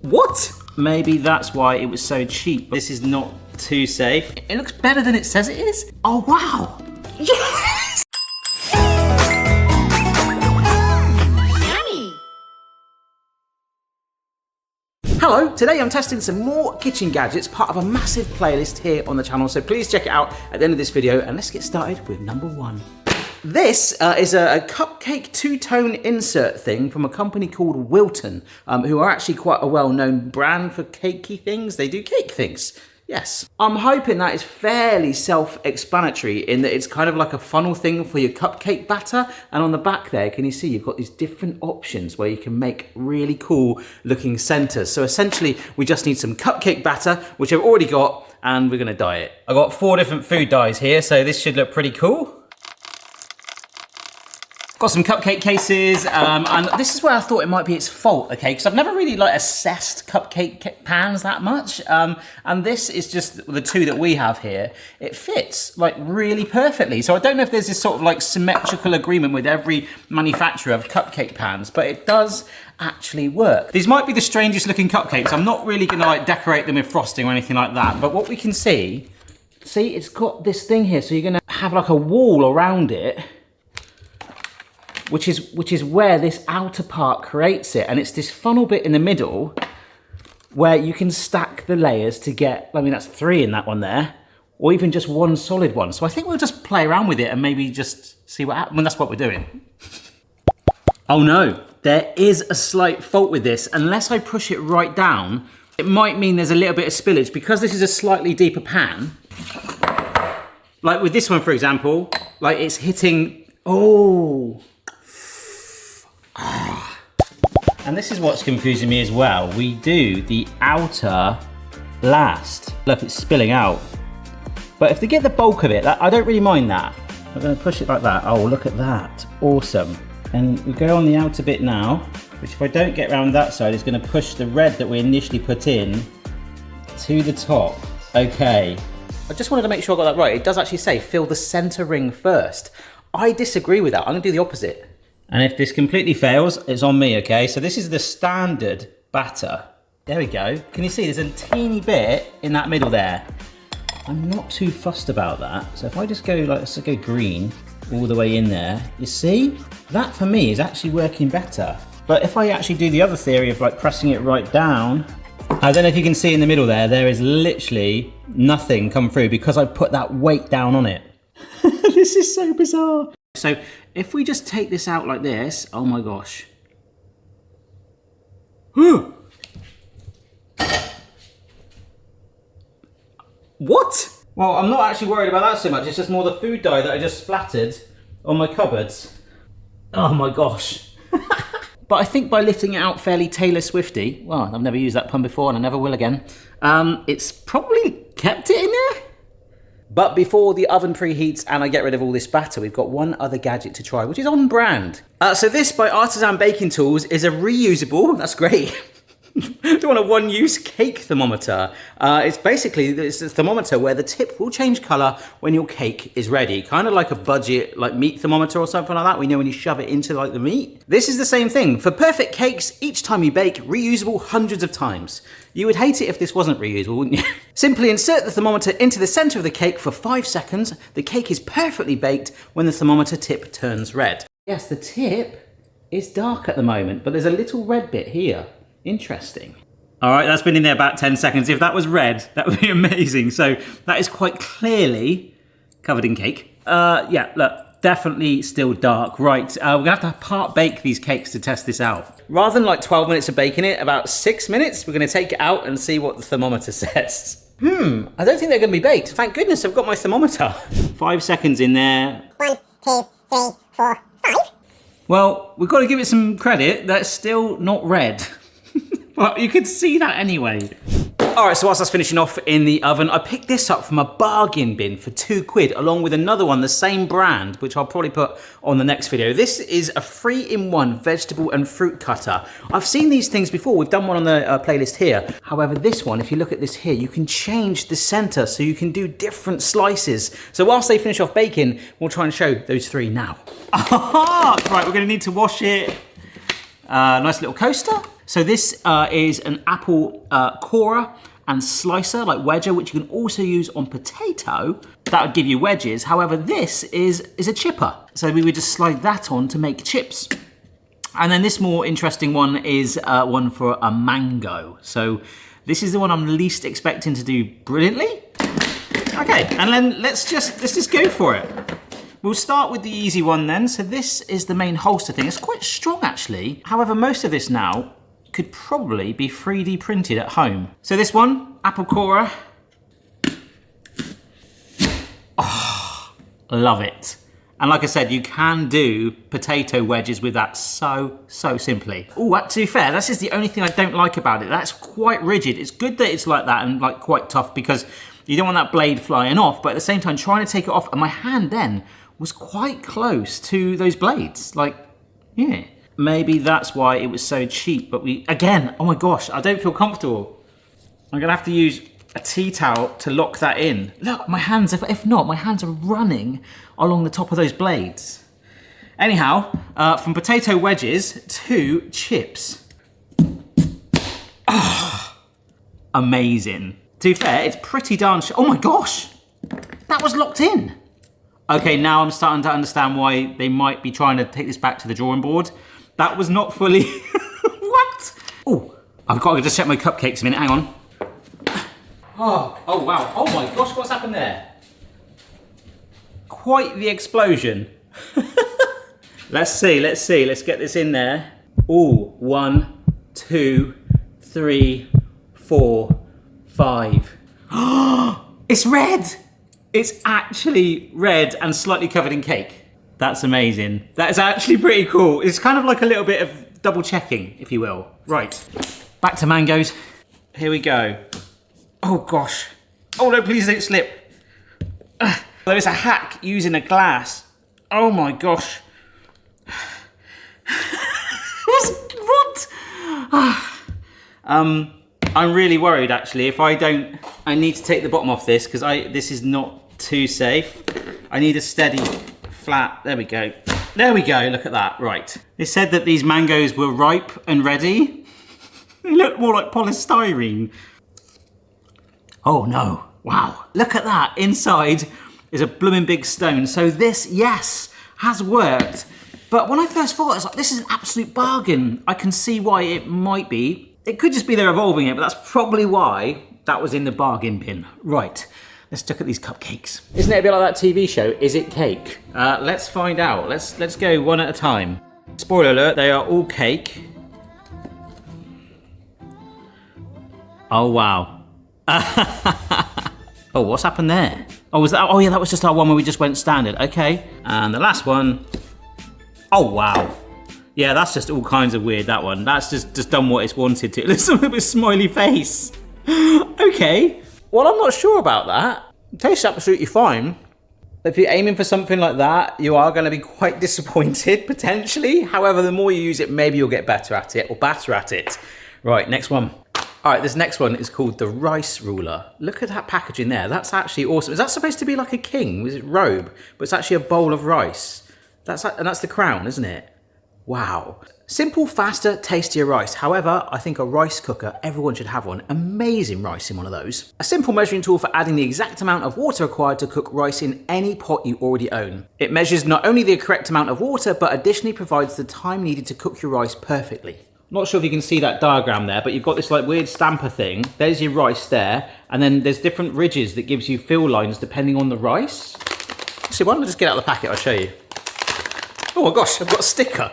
What? Maybe that's why it was so cheap. This is not too safe. It looks better than it says it is. Oh, wow. Yes! Hello, today I'm testing some more kitchen gadgets, part of a massive playlist here on the channel, so please check it out at the end of this video, and let's get started with number one. This is a Cupcake two-tone insert thing from a company called Wilton, who are actually quite a well-known brand for cakey things. They do cake things. Yes. I'm hoping that is fairly self-explanatory in that it's kind of like a funnel thing for your cupcake batter. And on the back there, can you see you've got these different options where you can make really cool looking centers. So essentially, we just need some cupcake batter, which I've already got, and we're gonna dye it. I've got 4 different food dyes here, so this should look pretty cool. Got some cupcake cases, and this is where I thought it might be its fault, okay? Because I've never really assessed cupcake pans that much, and this is just the 2 that we have here. It fits really perfectly. So I don't know if there's this sort of symmetrical agreement with every manufacturer of cupcake pans, but it does actually work. These might be the strangest looking cupcakes. I'm not really gonna decorate them with frosting or anything like that, but what we can see, it's got this thing here, so you're gonna have a wall around it, which is where this outer part creates it. And it's this funnel bit in the middle where you can stack the layers to get, that's 3 in that one there, or even just 1 solid one. So I think we'll just play around with it and maybe just see what happens. That's what we're doing. Oh no, there is a slight fault with this. Unless I push it right down, it might mean there's a little bit of spillage. Because this is a slightly deeper pan, like with this one, for example, it's hitting, oh. And this is what's confusing me as well. We do the outer last. Look, it's spilling out. But if they get the bulk of it, I don't really mind that. I'm gonna push it like that. Oh, look at that, awesome. And we go on the outer bit now, which if I don't get around that side, it's gonna push the red that we initially put in to the top. Okay. I just wanted to make sure I got that right. It does actually say fill the center ring first. I disagree with that. I'm gonna do the opposite. And if this completely fails, it's on me, okay? So this is the standard batter. There we go. Can you see there's a teeny bit in that middle there? I'm not too fussed about that. So if I just go let's go green all the way in there, you see? That for me is actually working better. But if I actually do the other theory of pressing it right down, I don't know if you can see in the middle there is literally nothing come through because I put that weight down on it. This is so bizarre. So if we just take this out like this, oh my gosh. What? Well, I'm not actually worried about that so much. It's just more the food dye that I just splattered on my cupboards. Oh my gosh. But I think by lifting it out fairly Taylor Swifty, well, I've never used that pun before and I never will again, it's probably kept it in there. But before the oven preheats and I get rid of all this batter, we've got one other gadget to try, which is on brand. So this by Artisan Baking Tools is a reusable, that's great, don't want a one-use cake thermometer. It's a thermometer where the tip will change colour when your cake is ready. Kind of like a budget meat thermometer or something like that. We know when you shove it into the meat. This is the same thing. For perfect cakes, each time you bake, reusable hundreds of times. You would hate it if this wasn't reusable, wouldn't you? Simply insert the thermometer into the centre of the cake for 5 seconds. The cake is perfectly baked when the thermometer tip turns red. Yes, the tip is dark at the moment, but there's a little red bit here. Interesting. All right, that's been in there about 10 seconds. If that was red, that would be amazing. So that is quite clearly covered in cake. Yeah, look, definitely still dark. Right, we're gonna have to part bake these cakes to test this out. Rather than 12 minutes of baking it, about 6 minutes, we're gonna take it out and see what the thermometer says. I don't think they're gonna be baked. Thank goodness I've got my thermometer. 5 seconds in there. 1, 2, 3, 4, 5. Well, we've got to give it some credit. That's still not red. Well, you can see that anyway. All right, so whilst I was finishing off in the oven, I picked this up from a bargain bin for £2, along with another one, the same brand, which I'll probably put on the next video. This is a 3-in-1 vegetable and fruit cutter. I've seen these things before. We've done one on the playlist here. However, this one, if you look at this here, you can change the center so you can do different slices. So whilst they finish off baking, we'll try and show those 3 now. Right, we're gonna need to wash it. Nice little coaster. So this is an apple corer and slicer, like wedger, which you can also use on potato. That would give you wedges. However, this is a chipper. So we would just slide that on to make chips. And then this more interesting one is one for a mango. So this is the one I'm least expecting to do brilliantly. Okay, and then let's just go for it. We'll start with the easy one then. So this is the main holster thing. It's quite strong actually. However, most of this now could probably be 3D printed at home. So this one, apple corer. Oh, love it. And like I said, you can do potato wedges with that so simply. Oh, to be fair, that's just the only thing I don't like about it. That's quite rigid. It's good that it's like that and like quite tough because you don't want that blade flying off, but at the same time, trying to take it off, and my hand then was quite close to those blades. Like, yeah. Maybe that's why it was so cheap, but again, oh my gosh, I don't feel comfortable. I'm gonna have to use a tea towel to lock that in. Look, my hands, if not, my hands are running along the top of those blades. Anyhow, from potato wedges to chips. Oh, amazing. To be fair, it's pretty darn oh my gosh, that was locked in. Okay, now I'm starting to understand why they might be trying to take this back to the drawing board. That was not fully, what? Oh, I've got to just check my cupcakes a minute, hang on. Oh wow, oh my gosh, what's happened there? Quite the explosion. Let's see, let's get this in there. Oh, 1, 2, 3, 4, 5. It's red! It's actually red and slightly covered in cake. That's amazing. That is actually pretty cool. It's kind of like a little bit of double checking, if you will. Right, back to mangoes. Here we go. Oh gosh. Oh no, please don't slip. There is a hack using a glass. Oh my gosh. What? I'm really worried actually. If I don't, I need to take the bottom off this because this is not too safe. I need a steady, flat, there we go. There we go, look at that, right. It said that these mangoes were ripe and ready. They look more like polystyrene. Oh no, wow. Look at that, inside is a blooming big stone. So this, yes, has worked. But when I first thought, I was like, this is an absolute bargain. I can see why it might be. It could just be they're evolving it, but that's probably why that was in the bargain bin. Right, let's look at these cupcakes. Isn't it a bit like that TV show, Is It Cake? Let's find out. Let's go one at a time. Spoiler alert, they are all cake. Oh wow. Oh, what's happened there? Oh, was that? Oh yeah, that was just our one where we just went standard. Okay, and the last one. Oh wow. Yeah, that's just all kinds of weird, that one. That's just done what it's wanted to. It's a little bit smiley face. Okay. Well, I'm not sure about that. It tastes absolutely fine. If you're aiming for something like that, you are going to be quite disappointed, potentially. However, the more you use it, maybe you'll get better at it, or better at it. Right, next one. All right, this next one is called the rice ruler. Look at that packaging there. That's actually awesome. Is that supposed to be like a king's robe? But it's actually a bowl of rice. And that's the crown, isn't it? Wow. Simple, faster, tastier rice. However, I think a rice cooker, everyone should have one. Amazing rice in one of those. A simple measuring tool for adding the exact amount of water required to cook rice in any pot you already own. It measures not only the correct amount of water, but additionally provides the time needed to cook your rice perfectly. Not sure if you can see that diagram there, but you've got this like weird stamper thing. There's your rice there, and then there's different ridges that gives you fill lines depending on the rice. So why don't I just get out of the packet, I'll show you. Oh my gosh, I've got a sticker.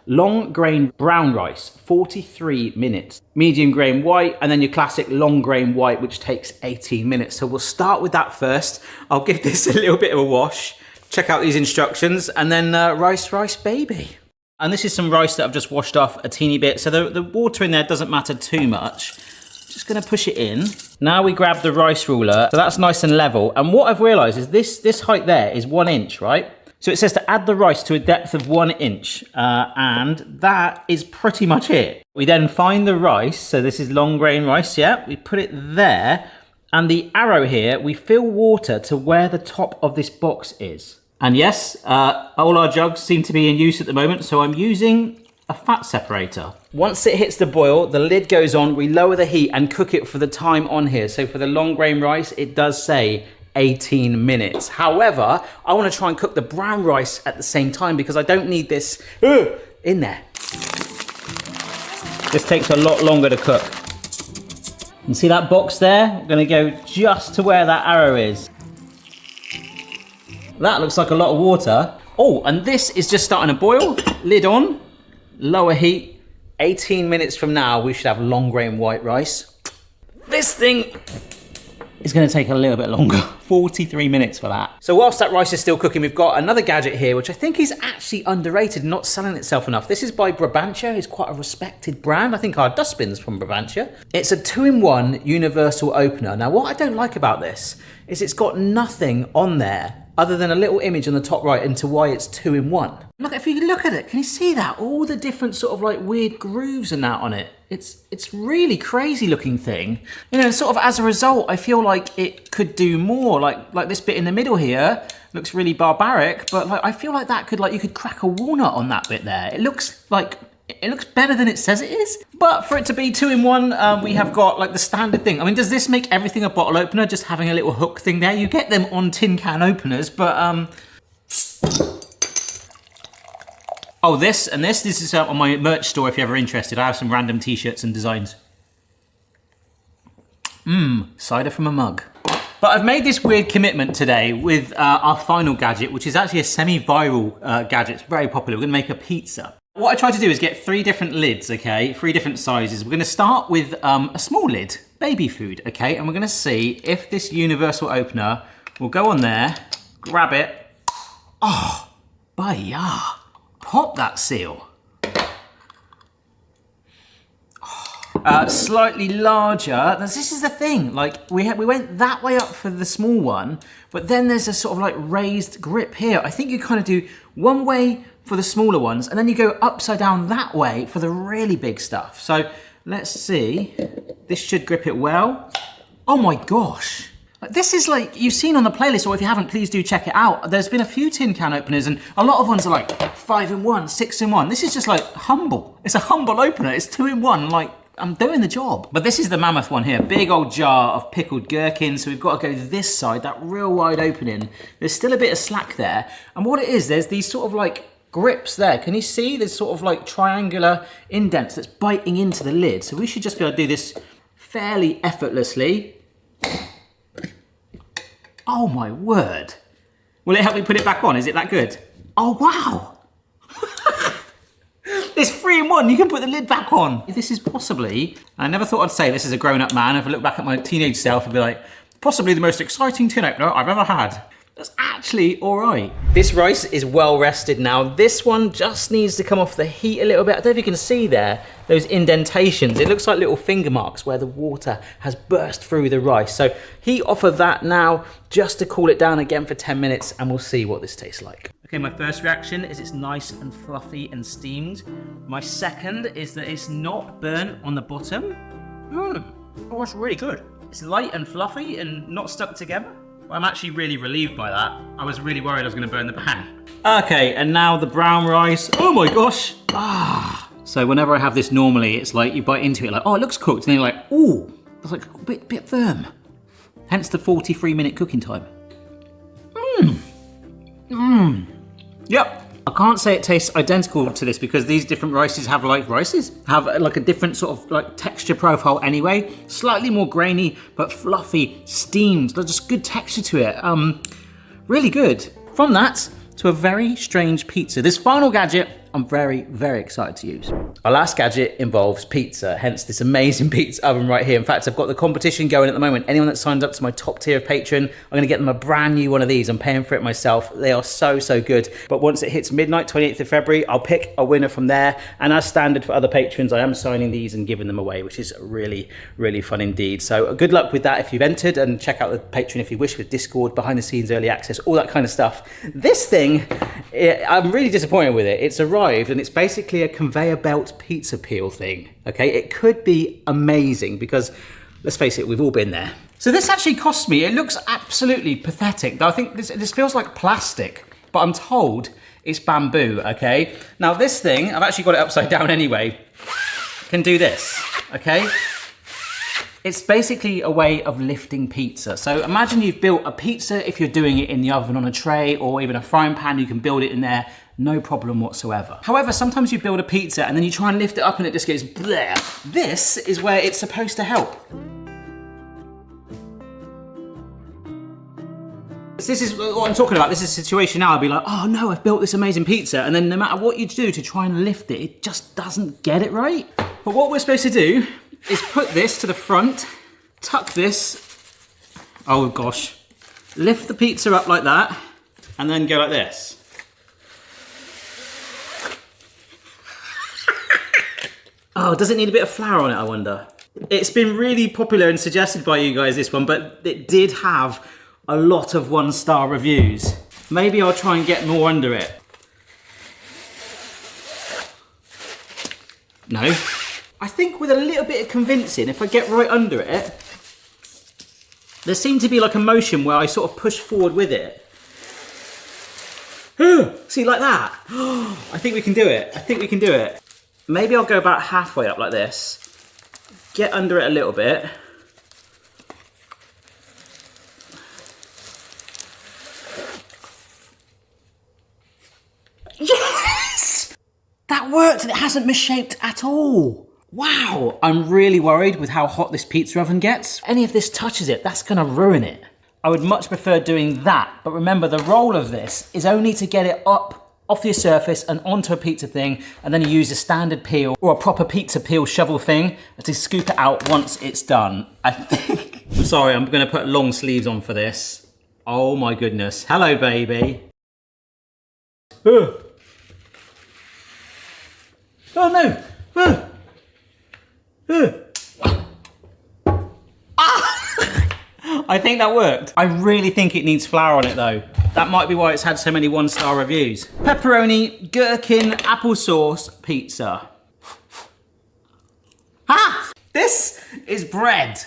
Long grain brown rice, 43 minutes. Medium grain white, and then your classic long grain white, which takes 18 minutes. So we'll start with that first. I'll give this a little bit of a wash. Check out these instructions, and then rice baby. And this is some rice that I've just washed off a teeny bit. So the water in there doesn't matter too much. Just gonna push it in. Now we grab the rice ruler. So that's nice and level. And what I've realized is this height there is 1 inch, right? So it says to add the rice to a depth of 1 inch, and that is pretty much it. We then find the rice, so this is long grain rice, yeah? We put it there, and the arrow here, we fill water to where the top of this box is. And yes, all our jugs seem to be in use at the moment, so I'm using a fat separator. Once it hits the boil, the lid goes on, we lower the heat and cook it for the time on here. So for the long grain rice, it does say 18 minutes. However, I want to try and cook the brown rice at the same time because I don't need this in there. This takes a lot longer to cook. You see that box there? I'm gonna go just to where that arrow is. That looks like a lot of water. Oh, and this is just starting to boil. Lid on, lower heat. 18 minutes from now, we should have long grain white rice. This thing is gonna take a little bit longer. 43 minutes for that. So whilst that rice is still cooking, we've got another gadget here, which I think is actually underrated, not selling itself enough. This is by Brabantia. It's quite a respected brand. I think our dustbin's from Brabantia. It's a 2-in-1 universal opener. Now, what I don't like about this is it's got nothing on there other than a little image on the top right into why it's 2-in-1. Look, if you look at it, can you see that? All the different sort of like weird grooves and that on it. It's really crazy looking thing. You know, sort of as a result, I feel like it could do more. Like this bit in the middle here looks really barbaric, but like I feel like that could, like, you could crack a walnut on that bit there. It looks better than it says it is. But for it to be 2-in-1, we have got like the standard thing. I mean, does this make everything a bottle opener, just having a little hook thing there? You get them on tin can openers, but oh, this is on my merch store if you're ever interested. I have some random t-shirts and designs. Cider from a mug. But I've made this weird commitment today with our final gadget, which is actually a semi-viral gadget. It's very popular. We're gonna make a pizza. What I tried to do is get 3 different lids, okay? 3 different sizes. We're gonna start with a small lid, baby food, okay? And we're gonna see if this universal opener will go on there, grab it. Oh, bah-ya. Pop that seal. Slightly larger. This is the thing, like we went that way up for the small one, but then there's a sort of like raised grip here. I think you kind of do one way for the smaller ones, and then you go upside down that way for the really big stuff. So let's see. This should grip it well. Oh my gosh. This is like you've seen on the playlist, or if you haven't, please do check it out. There's been a few tin can openers, and a lot of ones are like 5-in-1, 6-in-1. This is just like humble. It's a humble opener. It's 2-in-1, like I'm doing the job. But this is the mammoth one here. Big old jar of pickled gherkins. So we've got to go this side, that real wide opening. There's still a bit of slack there. And what it is, there's these sort of like grips there. Can you see? There's sort of like triangular indents that's biting into the lid. So we should just be able to do this fairly effortlessly. Oh my word. Will it help me put it back on? Is it that good? Oh wow. It's 3-in-1, you can put the lid back on. This is possibly, I never thought I'd say this as a grown-up man. If I look back at my teenage self, I'd be like, possibly the most exciting tin opener I've ever had. That's actually all right. This rice is well rested now. This one just needs to come off the heat a little bit. I don't know if you can see there, those indentations. It looks like little finger marks where the water has burst through the rice. So heat off of that now, just to cool it down again for 10 minutes, and we'll see what this tastes like. Okay, my first reaction is it's nice and fluffy and steamed. My second is that it's not burnt on the bottom. Oh, it's really good. It's light and fluffy and not stuck together. I'm actually really relieved by that. I was really worried I was gonna burn the pan. Okay, and now the brown rice. Oh my gosh. So whenever I have this normally, it's like you bite into it like, oh, it looks cooked. And then you're like, ooh, it's like a bit firm. Hence the 43-minute cooking time. Yep. I can't say it tastes identical to this because these different rices have like a different sort of like texture profile anyway. Slightly more grainy, but fluffy, steamed. There's just good texture to it. Really good. From that to a very strange pizza. This final gadget, I'm very, very excited to use. Our last gadget involves pizza, hence this amazing pizza oven right here. In fact, I've got the competition going at the moment. Anyone that signs up to my top tier of Patreon, I'm gonna get them a brand new one of these. I'm paying for it myself. They are so, so good. But once it hits midnight, 28th of February, I'll pick a winner from there. And as standard for other patrons, I am signing these and giving them away, which is really, really fun indeed. So good luck with that if you've entered, and check out the Patreon if you wish with Discord, behind the scenes, early access, all that kind of stuff. This thing, I'm really disappointed with it. It's arrived and it's basically a conveyor belt pizza peel thing, okay? It could be amazing because, let's face it, we've all been there. So this actually cost me, it looks absolutely pathetic. I think this feels like plastic, but I'm told It's bamboo, okay? Now this thing, I've actually got it upside down anyway, can do this, okay? It's basically a way of lifting pizza. So imagine you've built a pizza. If you're doing it in the oven on a tray or even a frying pan, you can build it in there, no problem whatsoever. However, sometimes you build a pizza and then you try and lift it up and it just goes bleh. This is where it's supposed to help. This is what I'm talking about. This is a situation now. I'll be like, oh no, I've built this amazing pizza. And then no matter what you do to try and lift it, it just doesn't get it right. But what we're supposed to do is put this to the front, tuck this, oh gosh, lift the pizza up like that, and then go like this. Oh, does it need a bit of flour on it, I wonder? It's been really popular and suggested by you guys, this one, but it did have a lot of 1-star reviews. Maybe I'll try and get more under it. No. I think with a little bit of convincing, if I get right under it, there seemed to be like a motion where I sort of push forward with it. See, like that. I think we can do it. I think we can do it. Maybe I'll go about halfway up like this, get under it a little bit. Yes! That worked and it hasn't misshaped at all. Wow, I'm really worried with how hot this pizza oven gets. Any of this touches it, that's gonna ruin it. I would much prefer doing that, but remember the role of this is only to get it up off your surface and onto a pizza thing, and then you use a standard peel or a proper pizza peel shovel thing to scoop it out once it's done, I think. I'm sorry, I'm gonna put long sleeves on for this. Oh my goodness. Hello, baby. Oh no. I think that worked. I really think it needs flour on it though. That might be why it's had so many 1-star reviews. Pepperoni, gherkin, applesauce, pizza. Ah! This is bread.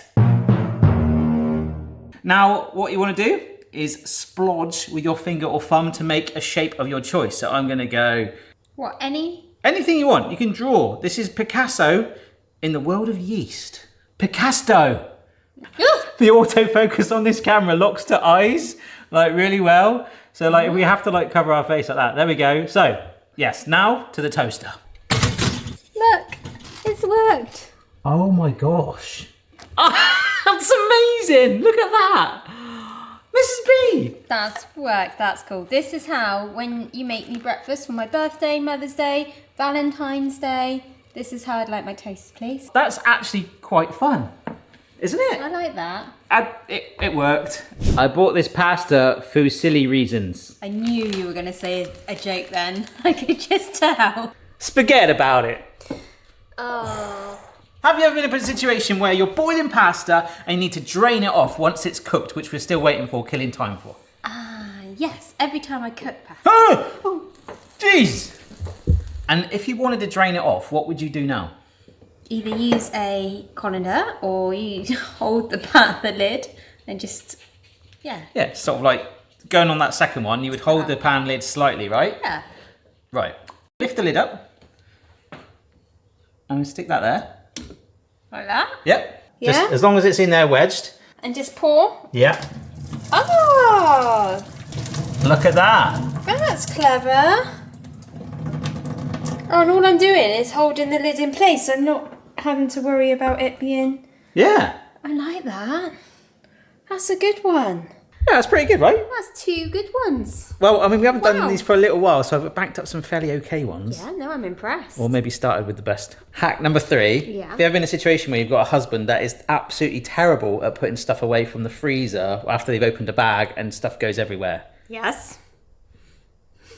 Now, what you want to do is splodge with your finger or thumb to make a shape of your choice. So I'm gonna go... What, anything you want, you can draw. This is Picasso in the world of yeast. Picasso. The autofocus on this camera locks to eyes like really well. So like we have to like cover our face like that. There we go. So yes, now to the toaster. Look, it's worked. Oh my gosh. That's amazing. Look at that. Mrs. B. That's worked, that's cool. This is how, when you make me breakfast for my birthday, Mother's Day, Valentine's Day, this is how I'd like my toast, please. That's actually quite fun, isn't it? I like that. It worked. I bought this pasta for silly reasons. I knew you were going to say a joke then. I could just tell. Forget about it. Oh. Have you ever been in a situation where you're boiling pasta and you need to drain it off once it's cooked, which we're still waiting for, killing time for? Yes, every time I cook pasta. Oh, jeez. And if you wanted to drain it off, what would you do now? Either use a colander or you hold the lid and just, Yeah, sort of like going on that second one, you would hold the pan lid slightly, right? Yeah. Right. Lift the lid up. And stick that there. Like that? Yep. Yeah. Just as long as it's in there wedged. And just pour? Yeah. Oh! Look at that. That's clever. Oh, and all I'm doing is holding the lid in place. I'm not having to worry about it being... Yeah. I like that. That's a good one. Yeah, that's pretty good, right? That's 2 good ones. Well, I mean, we haven't done these for a little while, so I've banked up some fairly okay ones. Yeah, no, I'm impressed. Or maybe started with the best. Hack number 3. Yeah. Have you ever been in a situation where you've got a husband that is absolutely terrible at putting stuff away from the freezer after they've opened a bag and stuff goes everywhere? Yes.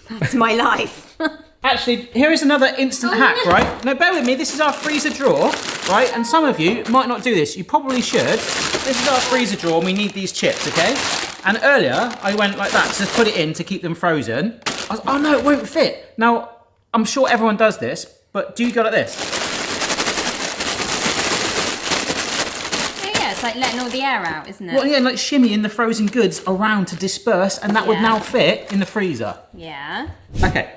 That's my life. Actually, here is another instant hack, right? No, bear with me. This is our freezer drawer, right? And some of you might not do this. You probably should. This is our freezer drawer, and we need these chips, okay? And earlier, I went like that to just put it in to keep them frozen. I was, oh no, it won't fit. Now, I'm sure everyone does this, but do you go like this? Yeah, it's like letting all the air out, isn't it? Well, yeah, like shimmying the frozen goods around to disperse, and that would now fit in the freezer. Yeah. Okay.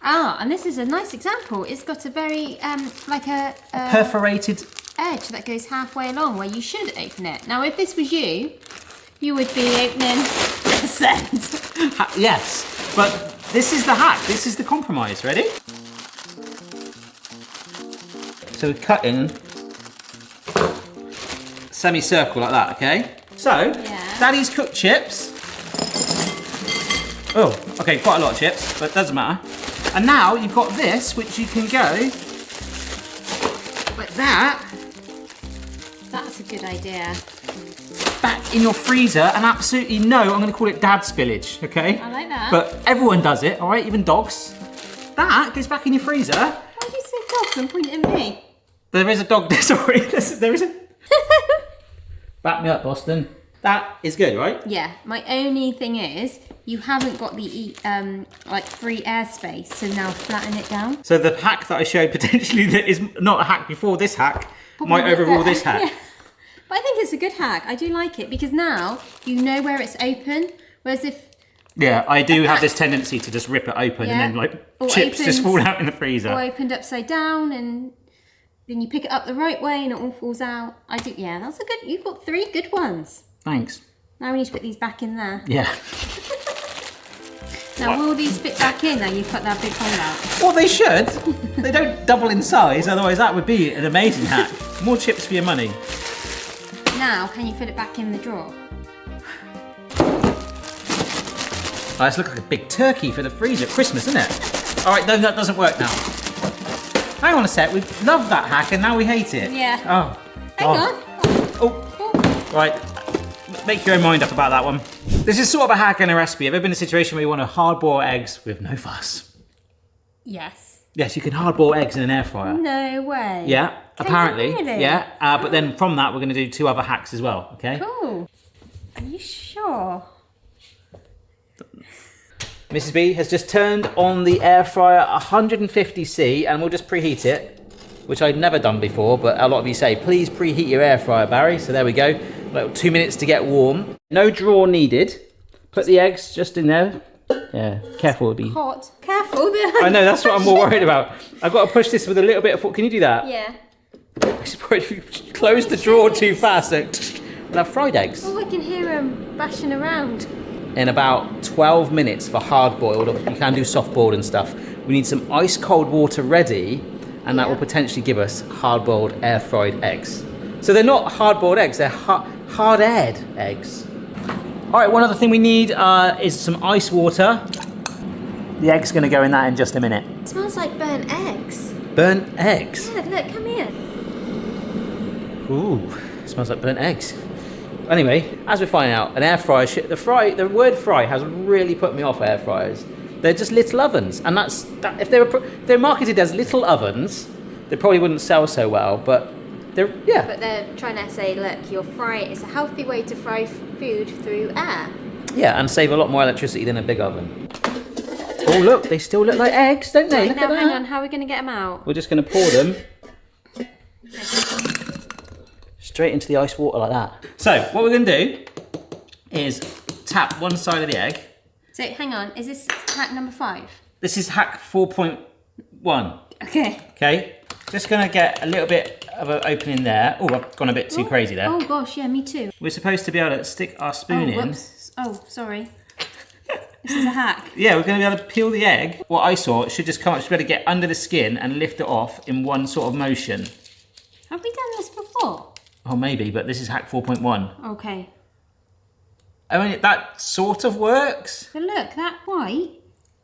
Ah, and this is a nice example. It's got a very, like a perforated edge that goes halfway along where you should open it. Now, if this was you would be opening this end. Yes, but this is the hack. This is the compromise. Ready? So we're cutting semicircle like that, okay? So, Daddy's cooked chips. Oh, okay, quite a lot of chips, but it doesn't matter. And now you've got this, which you can go like that. That's a good idea. Back in your freezer, and absolutely no, I'm going to call it dad spillage, okay? I like that. But everyone does it, all right? Even dogs. That goes back in your freezer. Why do you say dogs and point at me? There is a dog there, sorry. There is a... Back me up, Boston. That is good, right? Yeah, my only thing is, you haven't got the like free airspace to now flatten it down. So the hack that I showed potentially that is not a hack before this hack might overrule this hack. Yeah. But I think it's a good hack. I do like it because now you know where it's open. Whereas if... Yeah, I do have this tendency to just rip it open and then like chips just fall out in the freezer. Or opened upside down and then you pick it up the right way and it all falls out. I do, yeah, that's a good... You've got 3 good ones. Thanks. Now we need to put these back in there. Yeah. Now will these fit back in now you've cut that big hole out? Well, they should. They don't double in size, otherwise that would be an amazing hack. More chips for your money. Now, can you fit it back in the drawer? Oh, this looks like a big turkey for the freezer at Christmas, isn't it? All right, no, that doesn't work now. Hang on a sec, we love that hack and now we hate it. Yeah. Oh, Hang on. Oh, right. Make your own mind up about that one. This is sort of a hack and a recipe. Have you ever been in a situation where you want to hard boil eggs with no fuss? Yes. Yes, you can hard boil eggs in an air fryer. No way. Yeah, apparently. Really? Yeah, but then from that we're going to do 2 other hacks as well, okay? Cool. Are you sure? Mrs. B has just turned on the air fryer 150C and we'll just preheat it, which I'd never done before, but a lot of you say, please preheat your air fryer, Barry. So there we go. Like 2 minutes to get warm. No drawer needed. Put the eggs just in there. Yeah, careful, it'll be hot. Careful. I know, that's what I'm more worried about. I've got to push this with a little bit of... Can you do that? Yeah. If you close the drawer too fast, we'll have fried eggs. Oh, I can hear them bashing around. In about 12 minutes for hard boiled, or you can do soft boiled and stuff. We need some ice cold water ready, and that will potentially give us hard boiled air fried eggs. So they're not hard boiled eggs, they're hard aired eggs. All right, one other thing we need is some ice water. The egg's gonna go in that in just a minute. It smells like burnt eggs. Burnt eggs? Yeah, look, come here. Ooh, smells like burnt eggs. Anyway, as we're finding out, an air fryer, the word fry has really put me off air fryers. They're just little ovens, and if they're marketed as little ovens, they probably wouldn't sell so well, but they're, yeah. But they're trying to say, look, it's a healthy way to fry food through air. Yeah, and save a lot more electricity than a big oven. Oh look, they still look like eggs, don't they? Right, now hang on, how are we going to get them out? We're just going to pour them straight into the ice water like that. So, what we're going to do is tap one side of the egg. So, hang on, is this hack number 5? This is hack 4.1. Okay. Okay, just going to get a little bit of an opening there. Oh, I've gone a bit too crazy there. Oh gosh, yeah, me too. We're supposed to be able to stick our spoon in. Whoops. Oh, sorry. This is a hack. Yeah, we're going to be able to peel the egg. What I saw, it should just come up, should be able to get under the skin and lift it off in one sort of motion. Have we done this before? Oh, maybe, but this is hack 4.1. Okay. I mean, that sort of works. But look, that white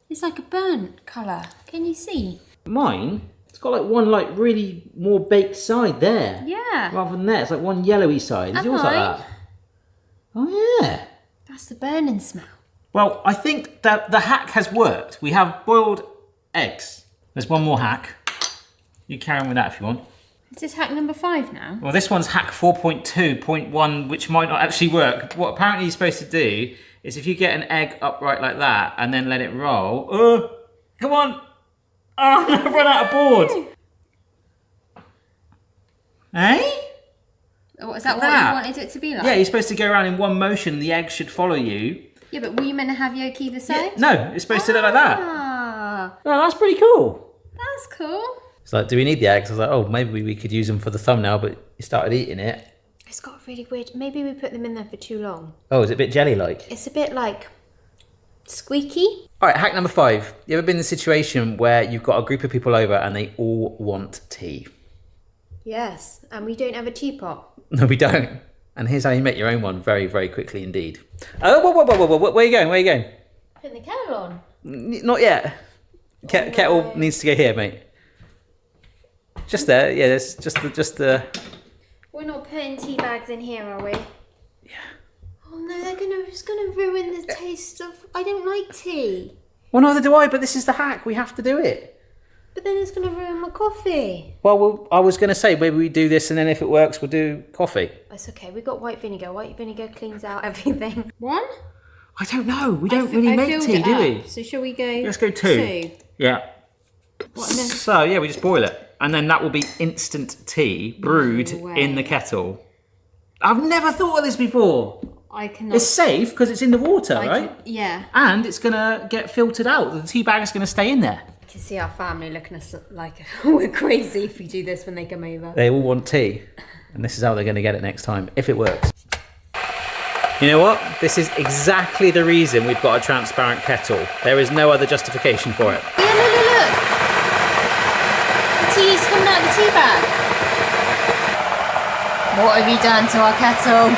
is like a burnt colour. Can you see? Mine, it's got like one like really more baked side there. Yeah. Rather than there, it's like one yellowy side. Is yours like that? Oh, yeah. That's the burning smell. Well, I think that the hack has worked. We have boiled eggs. There's one more hack. You carry on with that if you want. Is this hack number 5 now? Well, this one's hack 4.2.1, which might not actually work. What apparently you're supposed to do is if you get an egg upright like that and then let it roll. Come on. Oh, I've run out of board. Hey? Oh, What, is that what you wanted it to be like? Yeah, you're supposed to go around in one motion, the egg should follow you. Yeah, but were you meant to have yolk either side? Yeah, no, it's supposed to look like that. Ah, Oh, that's pretty cool. that's cool. It's like, do we need the eggs? I was like, oh, maybe we could use them for the thumbnail, but you started eating it. It's got really weird. Maybe we put them in there for too long. Oh, is it a bit jelly-like? It's a bit like squeaky. All right, hack number 5. You ever been in a situation where you've got a group of people over and they all want tea? Yes, and we don't have a teapot. No, we don't. And here's how you make your own one very, very quickly indeed. Oh, whoa. Where are you going? Where are you going? Putting the kettle on. Not yet. Kettle needs to go here, mate. Just there. Yeah, there's just the... We're not putting tea bags in here, are we? Yeah. Oh no, it's gonna ruin the taste of... I don't like tea. Well, neither do I, but this is the hack. We have to do it. But then it's gonna ruin my coffee. Well, I was going to say, maybe we do this and then if it works, we'll do coffee. It's okay, we've got white vinegar. White vinegar cleans out everything. 1? I don't know. We don't really make tea, do we? So shall we go... Let's go 2. Yeah. So, yeah, we just boil it. And then that will be instant tea brewed in the kettle. I've never thought of this before. I cannot... It's safe because it's in the water, right? Yeah. And it's going to get filtered out. The tea bag is going to stay in there. I can see our family looking at us like we're crazy if we do this when they come over. They all want tea. And this is how they're going to get it next time, if it works. You know what? This is exactly the reason we've got a transparent kettle. There is no other justification for it. Yeah, look. The tea's coming out of the tea bag. What have you done to our kettle?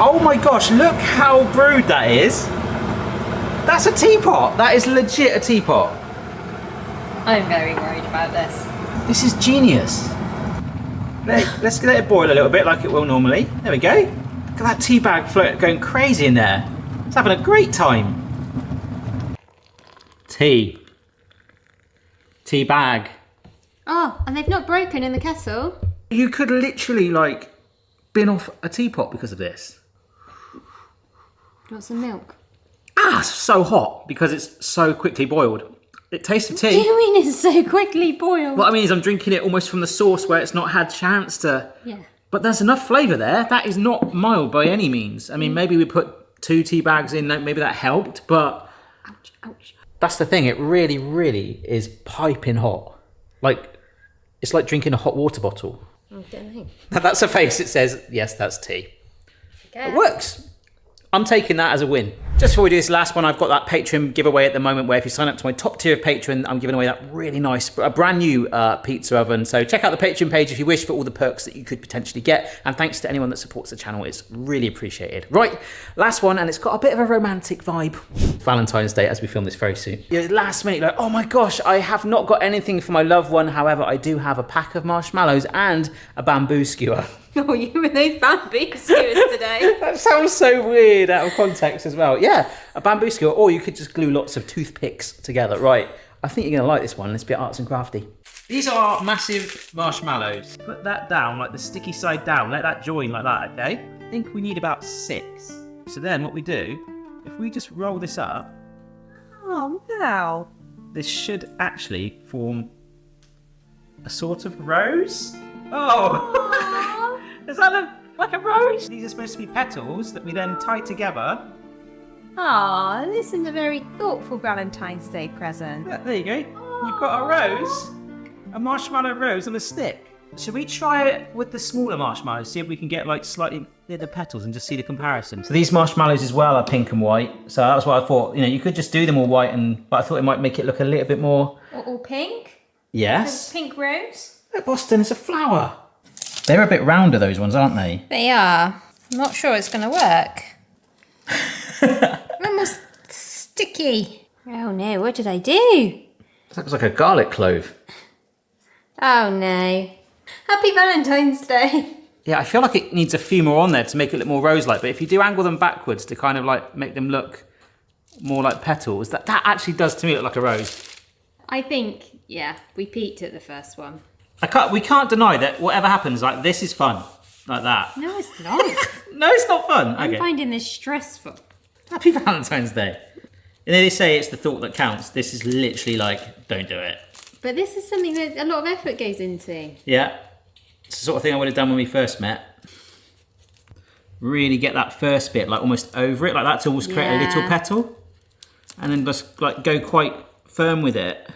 Oh my gosh, look how brewed that is. That's a teapot. That is legit a teapot. I'm very worried about this. This is genius. Let's let it boil a little bit like it will normally. There we go. Look at that tea bag float going crazy in there. It's having a great time. Tea bag. Oh, and they've not broken in the kettle. You could literally like bin off a teapot because of this. Do you want some milk? Ah, it's so hot because it's so quickly boiled. It tastes of tea. What do you mean it's so quickly boiled? What I mean is I'm drinking it almost from the source where it's not had chance to... Yeah. But there's enough flavour there. That is not mild by any means. I mean, maybe we put 2 tea bags in, maybe that helped, but... Ouch. That's the thing, it really, really is piping hot. Like, it's like drinking a hot water bottle. Okay. Now that's a face that says, yes, that's tea. It works. I'm taking that as a win. Just before we do this last one, I've got that Patreon giveaway at the moment where if you sign up to my top tier of Patreon, I'm giving away that really nice, a brand new pizza oven. So check out the Patreon page if you wish for all the perks that you could potentially get. And thanks to anyone that supports the channel, it's really appreciated. Right, last one, and it's got a bit of a romantic vibe. Valentine's Day as we film this very soon. Yeah, last minute, like, oh my gosh, I have not got anything for my loved one. However, I do have a pack of marshmallows and a bamboo skewer. Oh, you and those bamboo skewers today. That sounds so weird out of context as well. Yeah, a bamboo skewer, or you could just glue lots of toothpicks together. Right, I think you're going to like this one. Let's be arts and crafty. These are massive marshmallows. Put that down, like the sticky side down. Let that join like that, okay? I think we need about 6. So then what we do, if we just roll this up. Oh, no. This should actually form a sort of rose. Oh! Does that look like a rose? These are supposed to be petals that we then tie together. Aw, this is a very thoughtful Valentine's Day present. Yeah, there you go. You've got a rose, a marshmallow rose on a stick. Should we try it with the smaller marshmallows? See if we can get like slightly thinner petals and just see the comparison. So these marshmallows as well are pink and white. So that's what I thought. You know, you could just do them all white, but I thought it might make it look a little bit more. All pink? Yes. Pink rose? Look, Boston, it's a flower. They're a bit rounder, those ones, aren't they? They are. I'm not sure it's going to work. Almost sticky. Oh no, what did I do? That looks like a garlic clove. Oh no. Happy Valentine's Day. Yeah, I feel like it needs a few more on there to make it look more rose-like, but if you do angle them backwards to kind of like make them look more like petals, that actually does to me look like a rose. I think, yeah, we peaked at the first one. We can't deny that whatever happens, like this is fun, like that. No, it's not. No, it's not fun. I'm okay. finding this stressful. Happy Valentine's Day. And they say it's the thought that counts. This is literally like, don't do it. But this is something that a lot of effort goes into. Yeah. It's the sort of thing I would have done when we first met. really get that first bit like almost over it, like that, to almost create a little petal. And then just like go quite firm with it.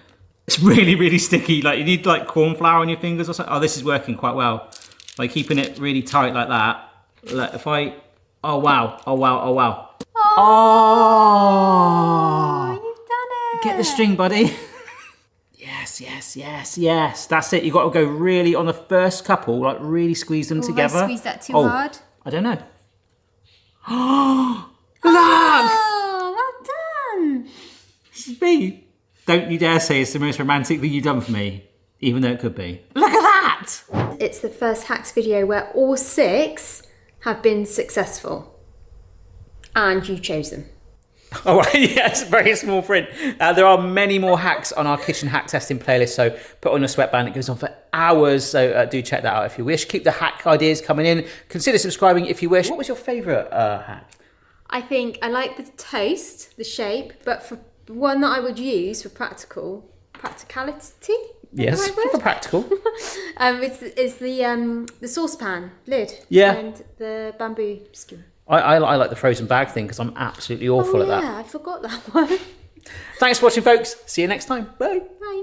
It's really, really sticky. Like you need like corn flour on your fingers or something. Oh, this is working quite well. By keeping it really tight like that. Like if I, oh wow, oh wow, oh wow. Oh, you've done it. Get the string, buddy. Yes, yes, yes, yes. That's it. You've got to go really on the first couple, like really squeeze them together. Squeeze that too hard? I don't know. Oh, look at that! Oh, well done. This is me. Don't you dare say it's the most romantic thing you've done for me, even though it could be. Look at that! It's the first hacks video where all 6 have been successful. And you chose them. Oh, yes, very small print. There are many more hacks on our kitchen hack testing playlist, so put on a sweatband. It goes on for hours, so do check that out if you wish. Keep the hack ideas coming in. Consider subscribing if you wish. What was your favourite hack? I think I like the toast, the shape, but for one that I would use for practicality. Yes, for practical. It's the saucepan lid. Yeah. And the bamboo skewer. I like the frozen bag thing because I'm absolutely awful at that. Yeah, I forgot that one. Thanks for watching, folks. See you next time. Bye. Bye.